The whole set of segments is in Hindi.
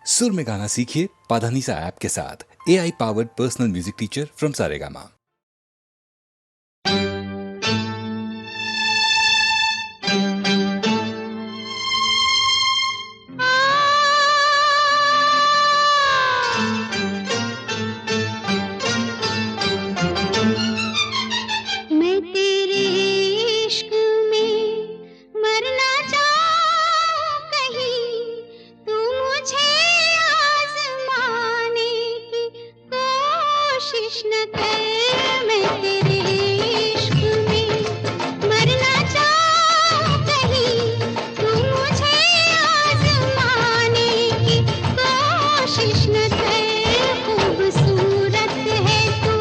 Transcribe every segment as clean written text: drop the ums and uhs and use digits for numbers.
सुर में गाना सीखिए पाधानीसा ऐप के साथ। AI powered personal music teacher from Saregama. मैं तेरे इश्क में मरना चाहूं कहीं, तू मुझे आज़माने की कोशिश न कर। मैं तेरे इश्क में मरना चाहूं कहीं, तू मुझे आज़माने की कोशिश न कर। खूबसूरत है तू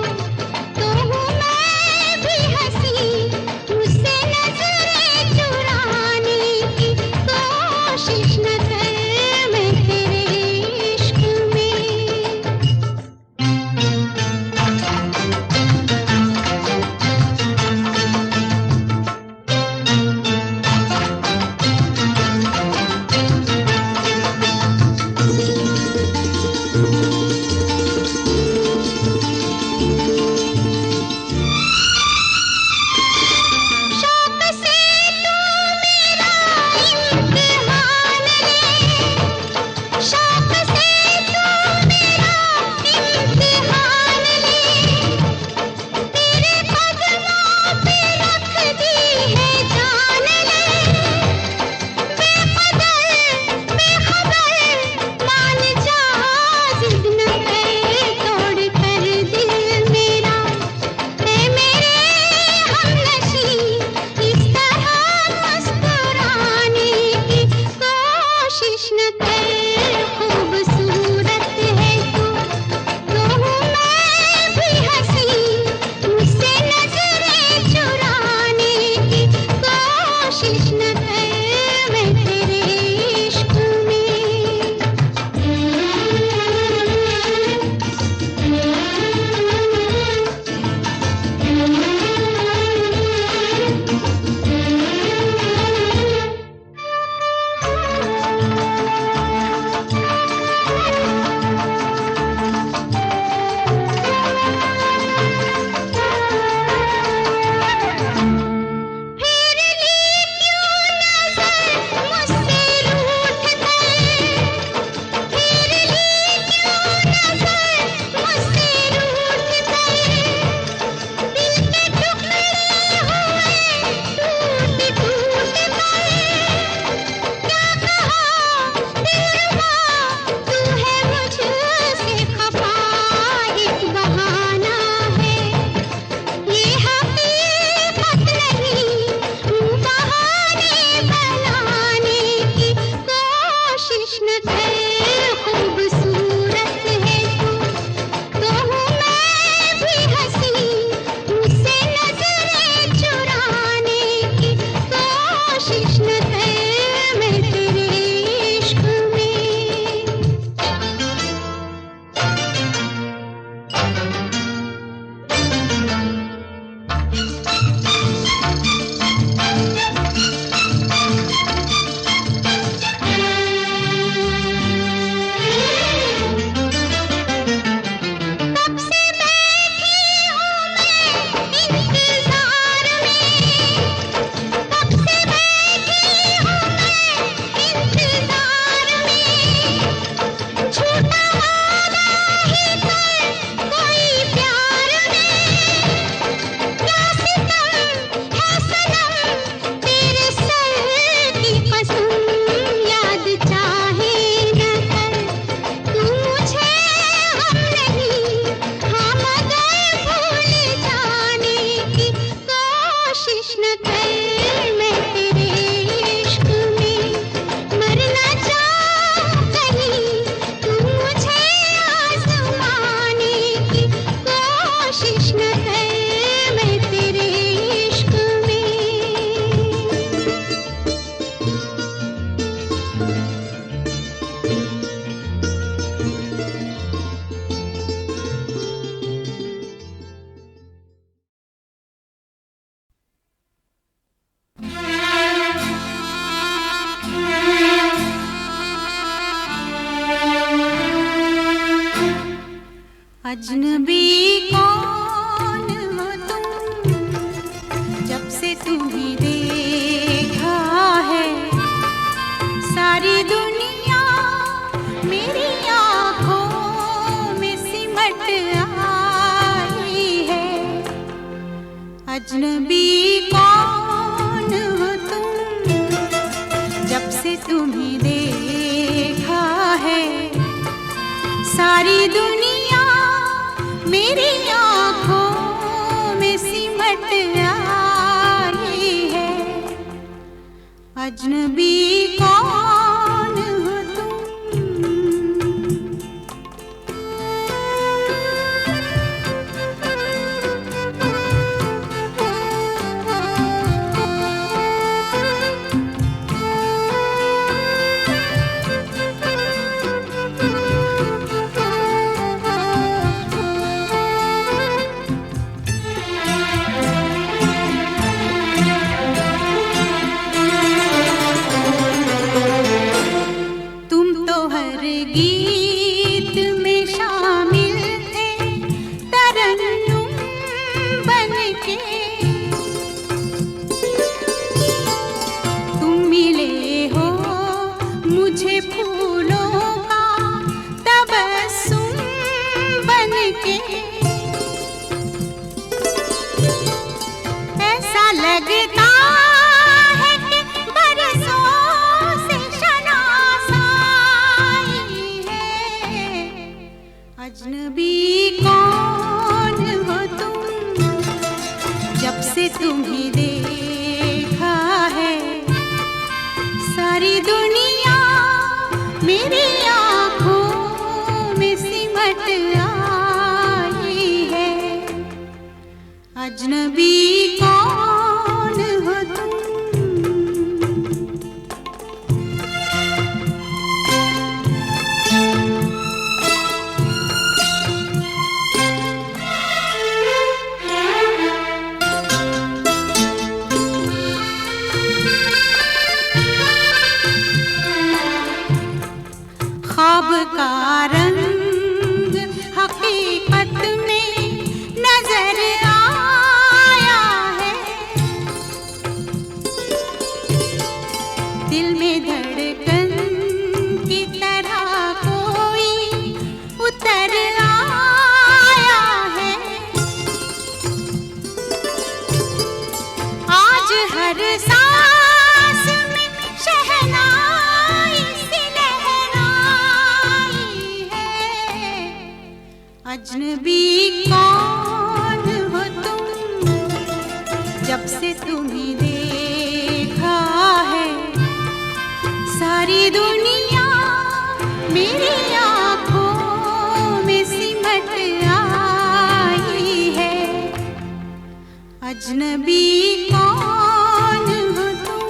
तो हूँ मैं भी हंसी, मुझसे नजरें चुराने की कोशिश न कर। मैं तेरे इश्क शौक से तू मेरा इम्तिहान ले, शौक से तू मेरा इम्तिहान ले। तेरे कदमों पे रख दी है जान ले। बेखबर मान जा, जिद न कर तोड़ कर दिल मेरा। है मेरे हमनशी, इस तरह मुस्कुराने की कोशिश न कर। खूबसूरत है तू तो हूँ मैं भी हंसी, मुझसे नजरें चुराने की कोशिश न कर। मैं तेरे इश्क फिर ली क्यों नजर मुझसे रूठ कर, फिर ली क्यों नजर मुझसे रूठ कर। दिल के टुकड़े हुए टूट टूट कर। क्या कहा दिलरुबा, तू है मुझसे खफा, एक बहाना है ये हकीकत नहीं, तू बहाने बनाने की कोशिश न कर। खूबसूरत है तू तो हूँ मैं भी हंसी, मुझसे नजरें चुराने की कोशिश न कर। मैं तेरे इश्क में अजनबी कौन हो तुम, जब से तुम्हें देखा है सारी दुनिया मेरी आँखों में सिमट आई है। अजनबी कौन हो तुम, जब से तुम्हें देखा है सारी दुनिया मेरी आँखों में सिमट आई है। अजनबी कौन हो तुम। गीत में शामिल थे तरन्नुम बनके, तुम मिले हो मुझे फूलों का तबस्सुम बनके। ऐसा लगता है कि बरसों से अजनबी कौन हो तुम, जब से तुम्हें देखा है सारी दुनिया मेरी आँखों में सिमट आई है। अजनबी कौन हो तुम। ख्वाब का रंग हकीकत में नजर आया है, दिल में धड़कन की तरह कोई उतर आया है। आज हर सांस में शहनाई सी अजनबी कौन हो तुम, जब से तुम्हें देखा है सारी दुनिया मेरी आँखों में सिमट आई है। अजनबी कौन हो तुम।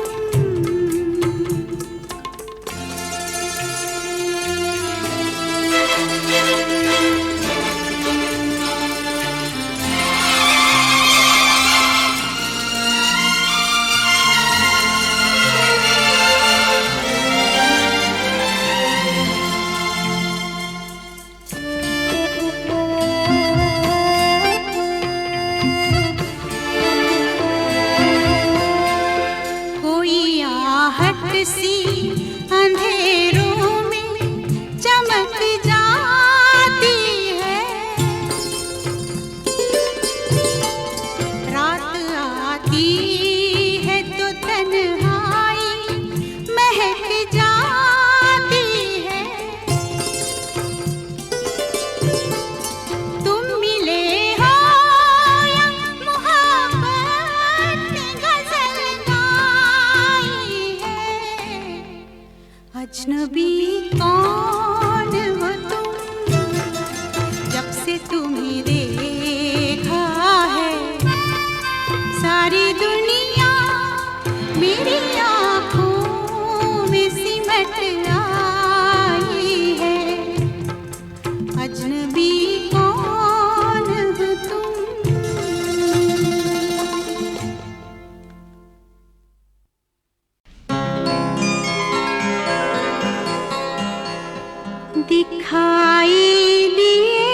सी अंधेरों में चमक जाती है, रात आती है तो तन्हाई महक जाती है। तुम मिले हो या मोहब्बत ने गजल गाई है। अजनबी कौन हो तुम, जब से तुम्हें देखा है सारी दुनिया मेरी आँखों में सिमट आई है। अजनबी कौन हो तुम। दिखाई दिए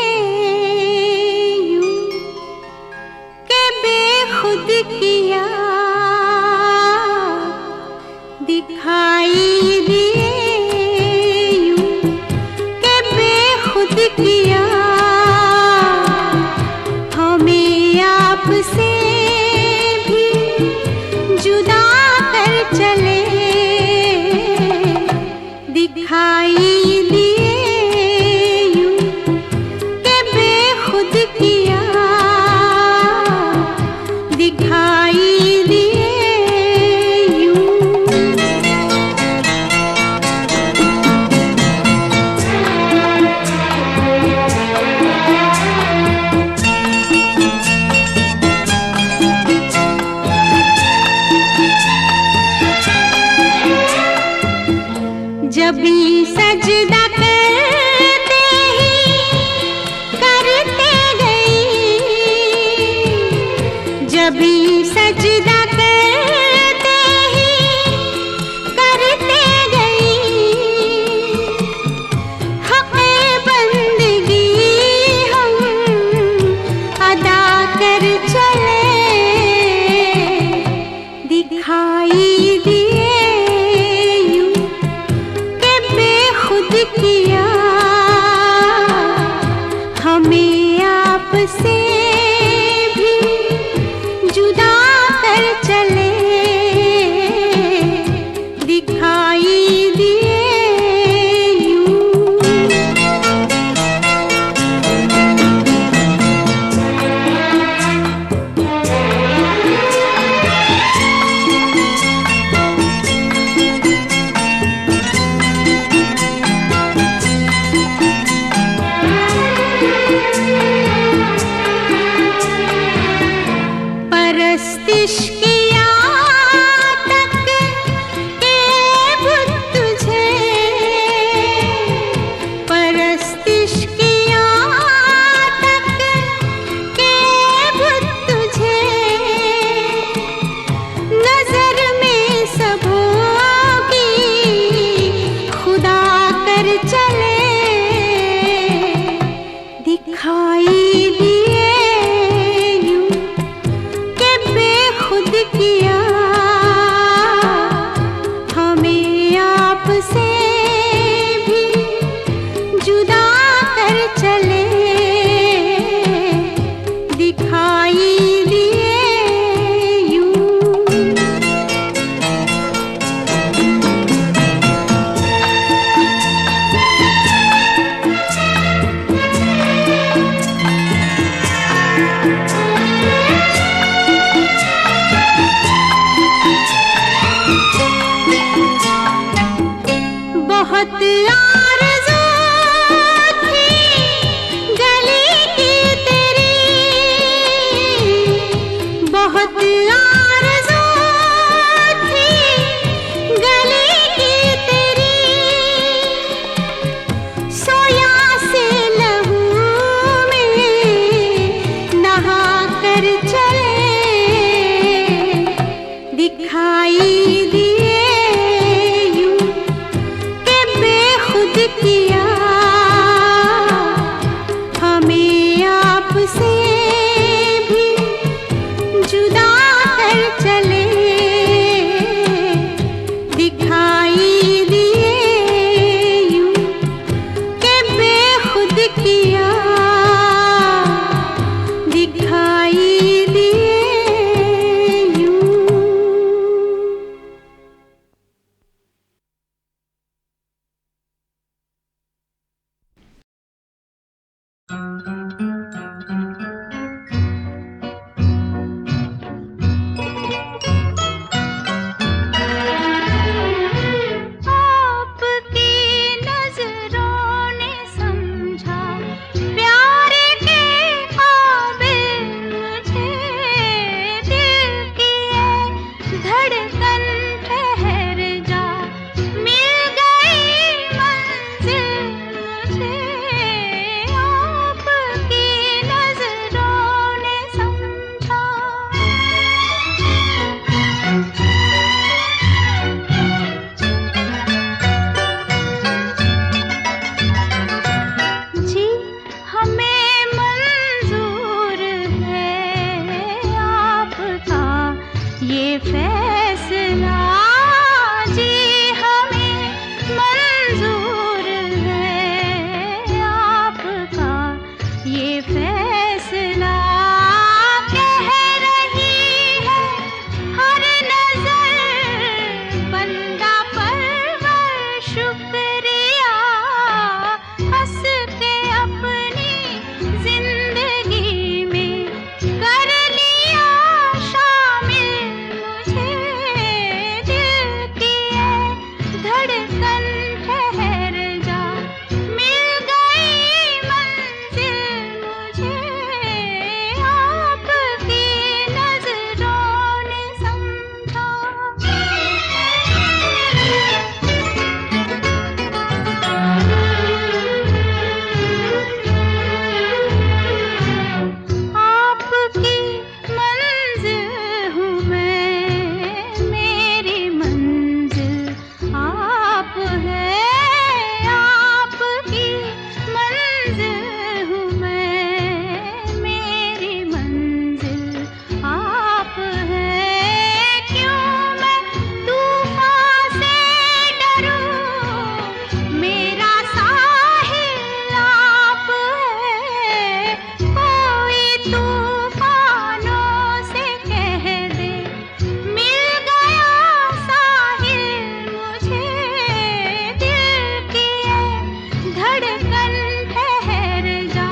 धड़कन ठहर जा,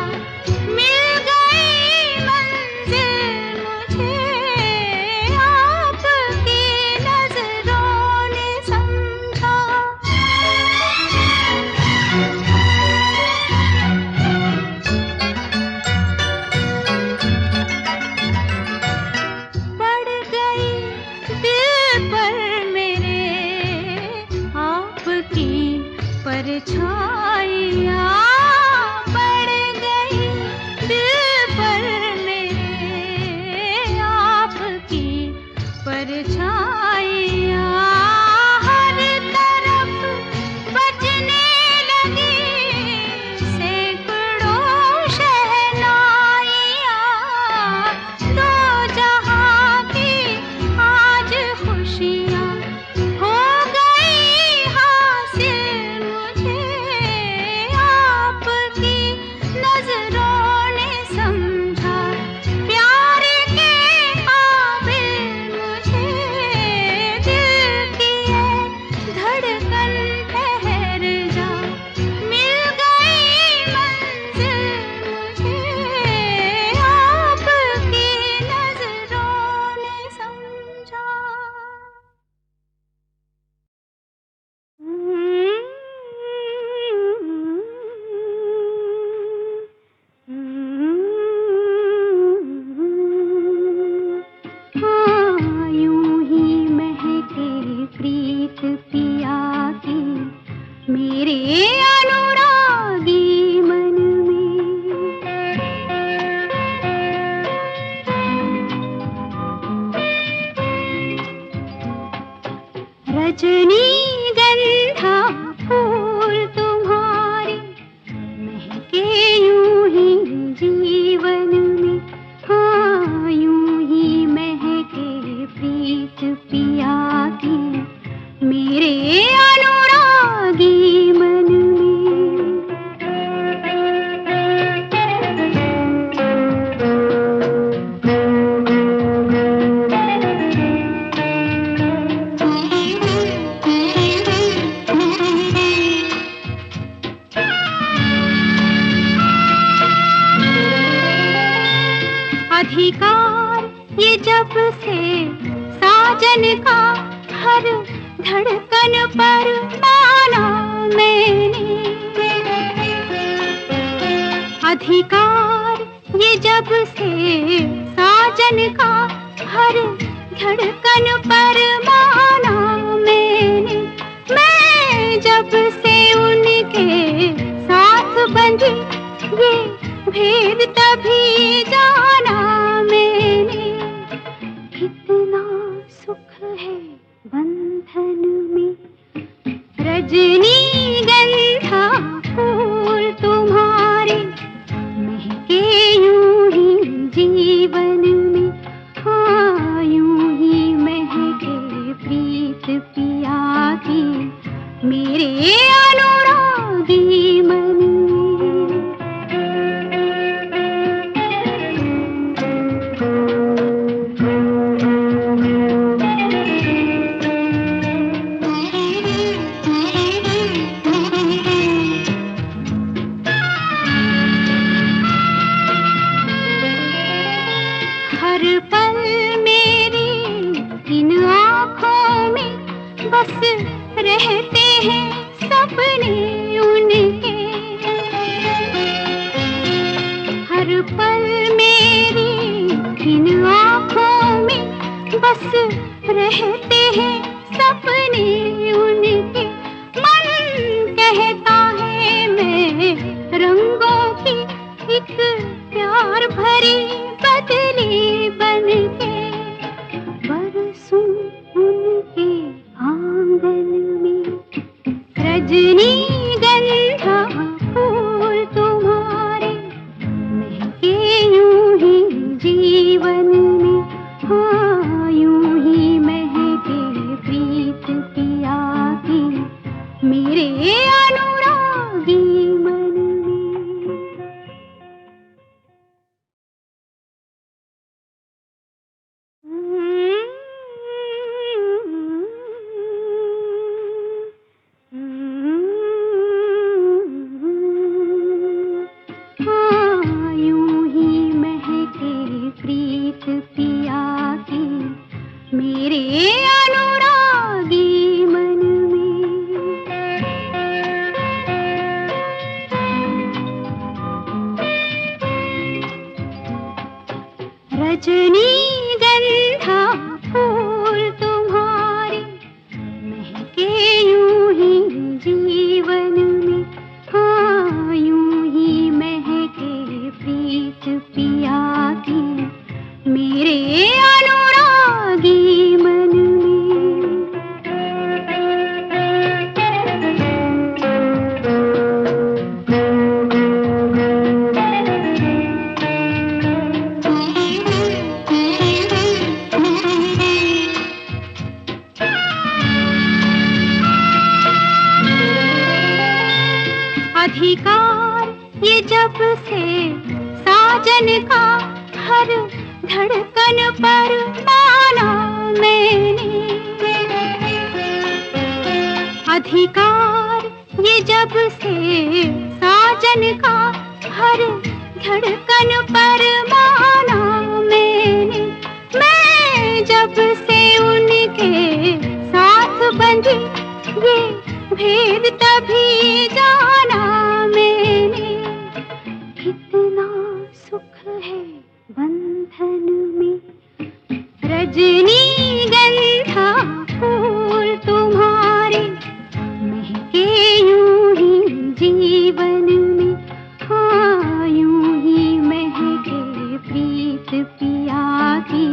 मिल गई मंजिल मुझे, आपकी नजरों ने समझा। पड़ गई दिल पर मेरे आपकी परछाइयाँ, पड़ गई दिल पर मेरे आपकी परछाइयाँ, हर तरफ बजने लगी सैकड़ों शहनाइयाँ, दो जहाँ की आज खुशियाँ हो गई हासिल मुझे, आपकी नजरों ने समझा, प्यार के काबिल मुझे, दिल की है धड़कन ठहर जा, मिल गई मंजिल मुझे, आपकी नजरों ने समझा। हाँ, यूं ही महके प्रीत पिया की मेरे अनुरागी मन में। रजनीगंधा फूल तुम्हारे महके यूं ही जीवन में, हाँ यूं ही महके प्रीत पिया की मेरे अनुरागी मन अधिकार ये जब से साजन का हर धड़कन पर माना मैंने, अधिकार ये जब से साजन का हर धड़कन पर माना मैंने, मैं जब से उनके साथ बंधी ये भेद तभी जाना मैंने, कितना सुख है बंधन में। रजनीगंधा फूल तुम्हारे महके यूं ही जीवन में, हाँ यूं ही महके प्रीत पिया की मेरे अनुरागी मन में। हर पल मेरी इन आँखों में बस रहते हैं सपने उनके, हर पल मेरी इन आँखों में बस रहते हैं सपने उनके, मन कहता है मैं रंगों की एक प्यार भरी बदली बनके बरसूं उनके आंगन में। रजनीगंधा फूल तुम्हारे महके यूं ही जीवन में, हाँ यूं ही महके रजनीगंधा फूल तुम्हारे महके यूं ही जीवन में, हाँ यूं ही महके प्रीत पिया की मेरे अनुरागी मन में। अधिकार ये जब से साजन का हर धड़कन पर माना मैंने, अधिकार ये जब से साजन का हर धड़कन पर माना मैंने, मैं जब से उनके साथ बंधी ये भेद तभी जाना मैंने। कितना सुख है बंधन में, रजनीगंधा फूल तुम्हारे महके यूं ही जीवन में, हाँ यूं ही महके प्रीत पिया की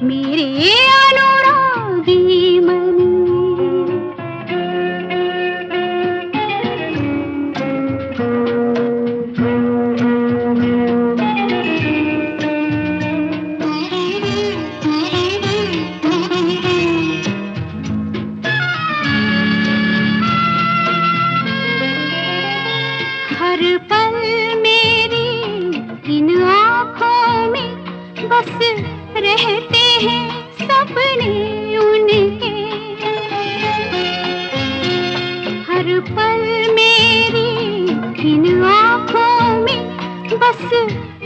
मेरे अनुरागी मन में। हर पल मेरी इन आँखों में बस रहते हैं सपने उनके, हर पल मेरी इन आँखों में बस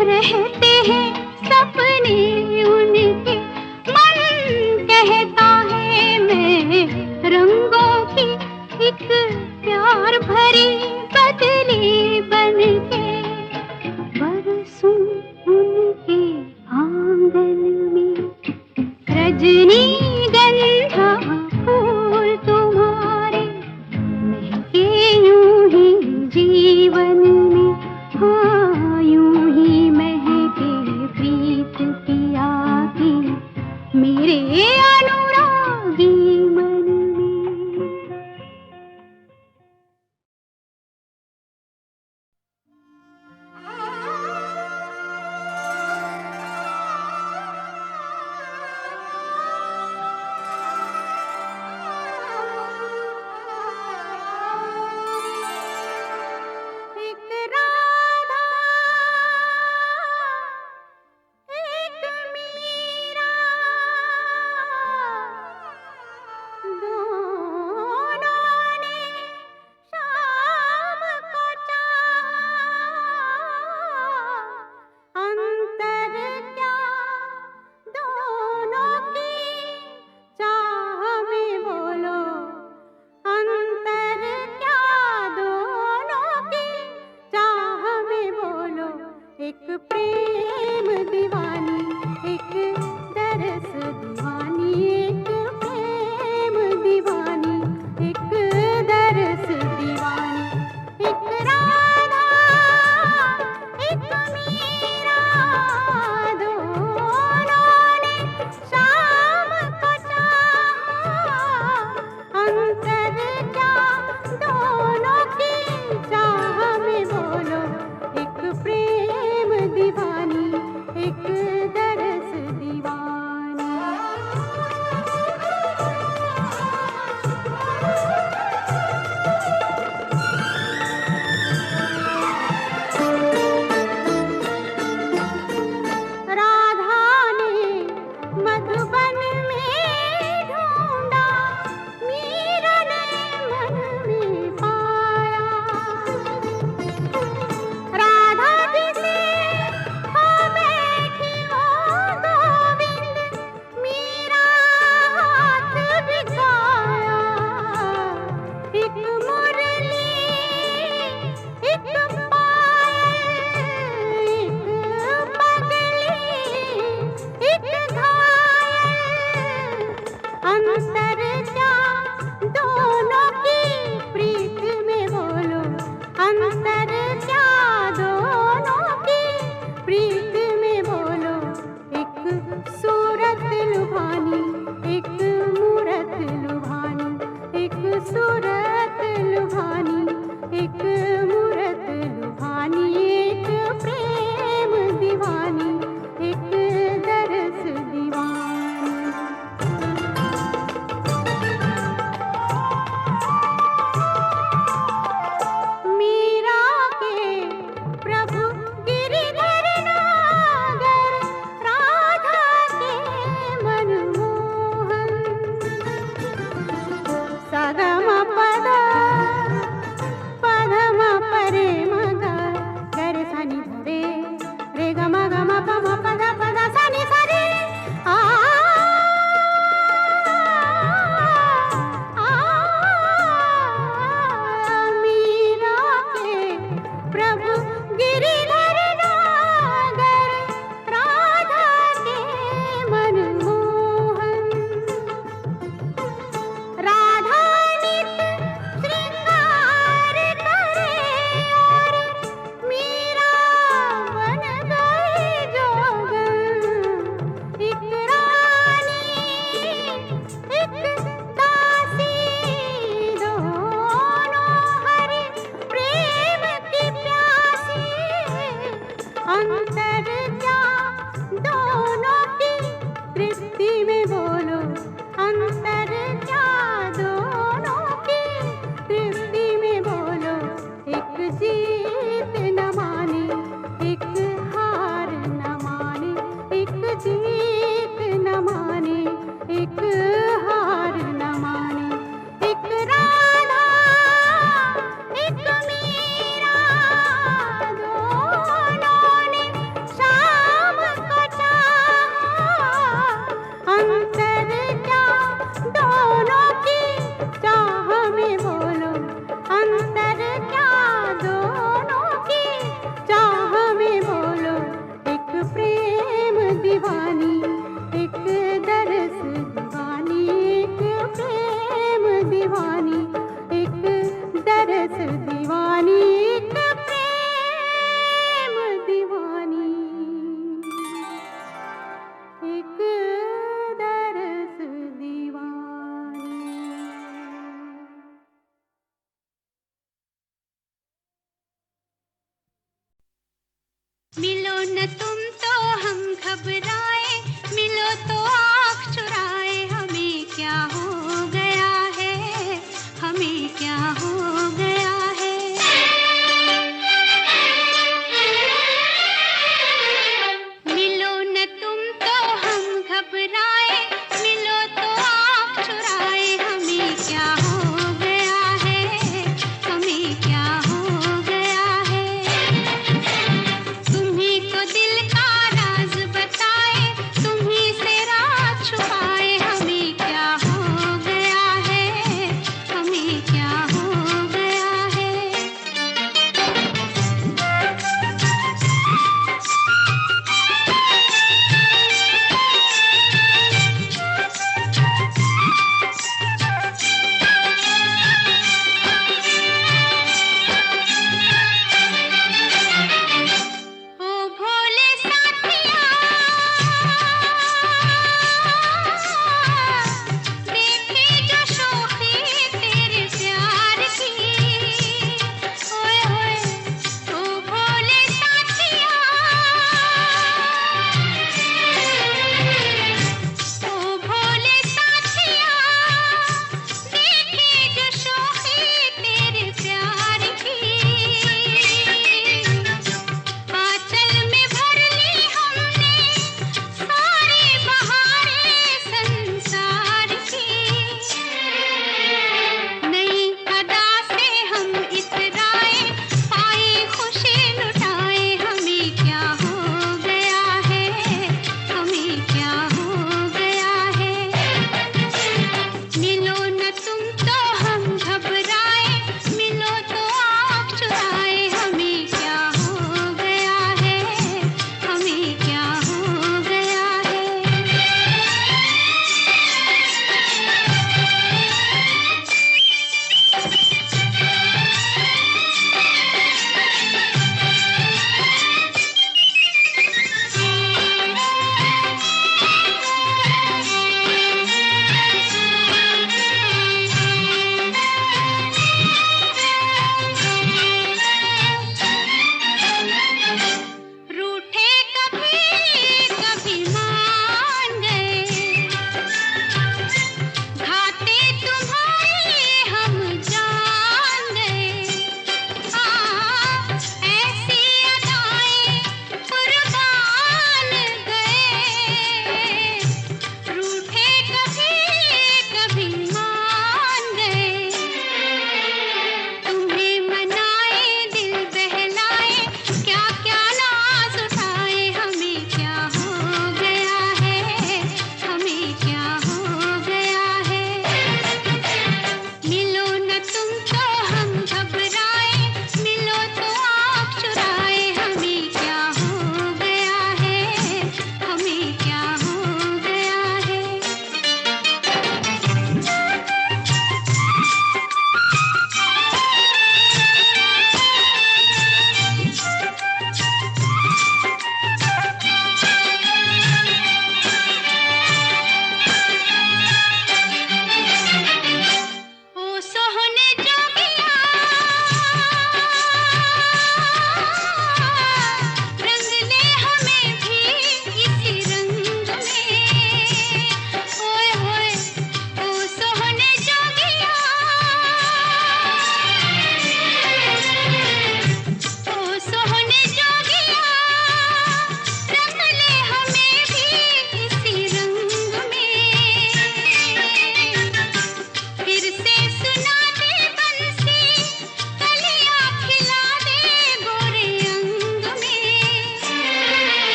रहते हैं सपने उनके। मन कहता है मैं रंगों की एक प्यार भरी बदली बनके बरसूं उनके आंगन में। रजनीगंधा फूल तुम्हारे महके यूं ही जीवन में, हाँ यूं ही महके प्रीत पिया की मेरे अनुरागी मन में। एक राधा एक मीरा दोनों ने शाम को चाहा, अंतर क्या दोनों की चाह में बोलो, अंतर क्या दोनों की चाह में बोलो। एक प्रेम दीवानी एक दरस दीवानी, एक प्रेम दीवानी एक दरस दीवानी। एक राधा एक मीरा दोनों ने शाम को चाहा, अंतर क्या दोनों की चाह में बोलो। एक प्रेम दीवानी एक दरस दीवानी। अंतर क्या दोनों की तृप्ति में बोलो, अंतर क्या दोनों की तृप्ति में बोलो। एक जीत न माने, एक हार न माने, एक जीत न माने, एक हार न माने। एक राधा एक मीरा, दोनों ने शाम को चाहा। अंतर क्या दोनों की चाह में बोलो, अंतर क्या दोनों की चाह में बोलो। एक प्रेम दीवानी, एक दरस दीवानी, एक प्रेम दीवानी, एक दरस दीवानी, एक प्रेम दीवानी, एक दरस दीवानी। मिलो न तुम तो हम घबरा